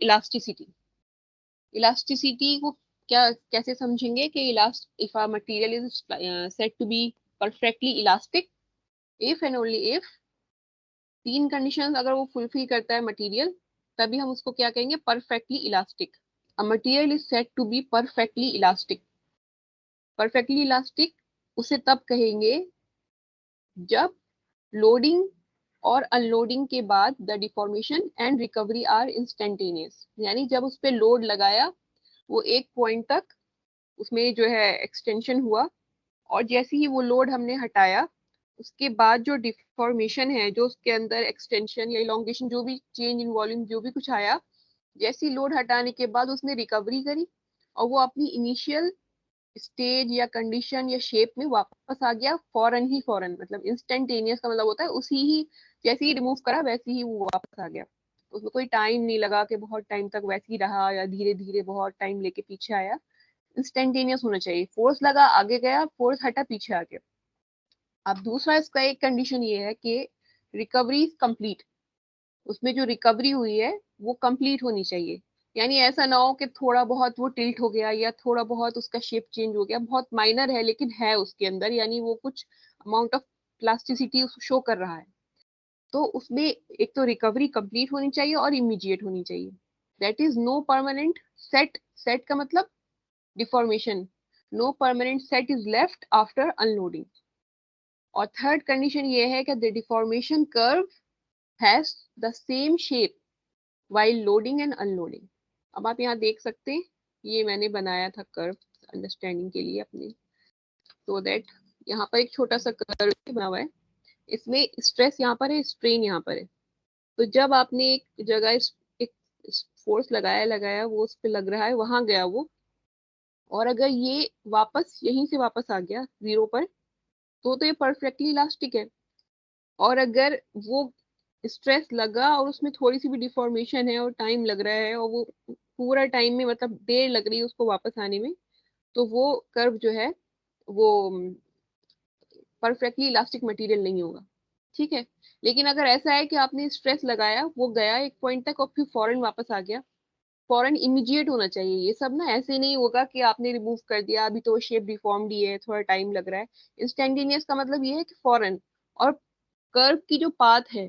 Elasticity. Elasticity को क्या कैसे समझेंगे कि if a material is said to be perfectly elastic if and only if तीन कंडीशंस अगर वो फुलफिल करता है मटेरियल, तभी हम उसको क्या कहेंगे, perfectly elastic. A material is said to be perfectly elastic. Perfectly elastic उसे तब कहेंगे जब लोडिंग और अनलोडिंग के बाद the deformation and recovery are instantaneous. यानी जब उस पर लोड लगाया, वो एक पॉइंट तक उसमें जो है एक्सटेंशन हुआ, और जैसे ही वो लोड हमने हटाया, उसके बाद जो डिफॉर्मेशन है, जो उसके अंदर एक्सटेंशन या इलोंगेशन, जो भी चेंज इन वॉल्यूम जो भी कुछ आया, जैसी लोड हटाने के बाद उसने रिकवरी करी और वो अपनी इनिशियल स्टेज या कंडीशन या शेप में वापस आ गया, फौरन ही फौरन, मतलब इंस्टेंटेनियस का मतलब होता है उसी ही, जैसे ही रिमूव करा वैसे ही वो वापस आ गया। उसमें कोई टाइम नहीं लगा कि बहुत टाइम तक वैसे ही रहा या धीरे धीरे बहुत टाइम लेके पीछे आया। इंस्टेंटेनियस होना चाहिए, फोर्स लगा आगे गया, फोर्स हटा पीछे आ गया। अब दूसरा इसका एक कंडीशन ये है कि रिकवरी इज कंप्लीट। उसमें जो रिकवरी हुई है वो कंप्लीट होनी चाहिए। यानी ऐसा ना हो कि थोड़ा बहुत वो टिल्ट हो गया या थोड़ा बहुत उसका शेप चेंज हो गया, बहुत माइनर है लेकिन है उसके अंदर, यानी वो कुछ अमाउंट ऑफ प्लास्टिसिटी शो कर रहा है। तो उसमें एक तो रिकवरी कंप्लीट होनी चाहिए और इमीडिएट होनी चाहिए। That is no permanent set. Set का मतलब deformation. No permanent set is left after unloading. और थर्ड कंडीशन ये है कि the deformation curve has the same shape while loading and unloading. अब आप यहाँ देख सकते हैं, ये मैंने बनाया था कर्व अंडरस्टैंडिंग के लिए अपने, so दैट यहाँ पर एक छोटा सा कर्व बना हुआ है। इसमें स्ट्रेस यहाँ पर है, स्ट्रेन यहाँ पर है। तो जब आपने एक जगह एक फोर्स लगाया लगाया वो उस पर लग रहा है, वहां गया वो, और अगर ये वापस यहीं से वापस आ गया जीरो पर, तो ये परफेक्टली इलास्टिक है। और अगर वो स्ट्रेस लगा और उसमें थोड़ी सी भी डिफॉर्मेशन है और टाइम लग रहा है, और वो पूरा टाइम में मतलब देर लग रही है उसको वापस आने में, तो वो कर्व जो है वो परफेक्टली इलास्टिक मटेरियल नहीं होगा। ठीक है। लेकिन अगर ऐसा है कि आपने स्ट्रेस लगाया, वो गया एक पॉइंट तक और फिर फौरन वापस आ गया, फौरन इमीडिएट होना चाहिए ये सब ना। ऐसे नहीं होगा कि आपने रिमूव कर दिया, अभी तो शेप डिफॉर्म्ड ही है, थोड़ा टाइम लग रहा है। इंस्टेंटेनियस का मतलब ये है कि फौरन। और कर्व की जो पाथ है,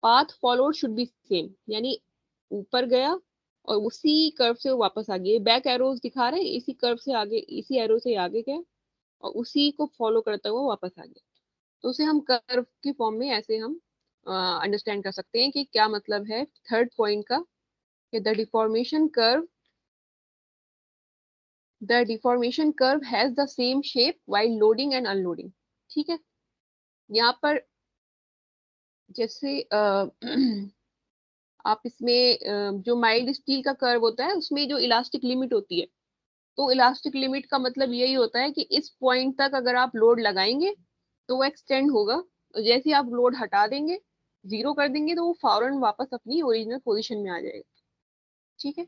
path followed should be same, यानी ऊपर गया और उसी कर्व से वो वापस आ गया। बैक एरोज दिखा रहे हैं, इसी कर्व से आगे, इसी एरो से आगे गया और उसी को फॉलो करता हुआ वापस आ गया। तो उसे हम कर्व की फॉर्म में ऐसे हम अंडरस्टैंड कर सकते हैं कि क्या मतलब है थर्ड पॉइंट का, कि the deformation curve has the same shape while loading and unloading. ठीक है। यहाँ पर जैसे आप इसमें जो माइल्ड स्टील का कर्व होता है उसमें जो इलास्टिक लिमिट होती है, तो इलास्टिक लिमिट का मतलब यही होता है कि इस पॉइंट तक अगर आप लोड लगाएंगे तो वो एक्सटेंड होगा, और जैसे ही आप लोड हटा देंगे, जीरो कर देंगे, तो वो फौरन वापस अपनी ओरिजिनल पोजीशन में आ जाएगा। ठीक है।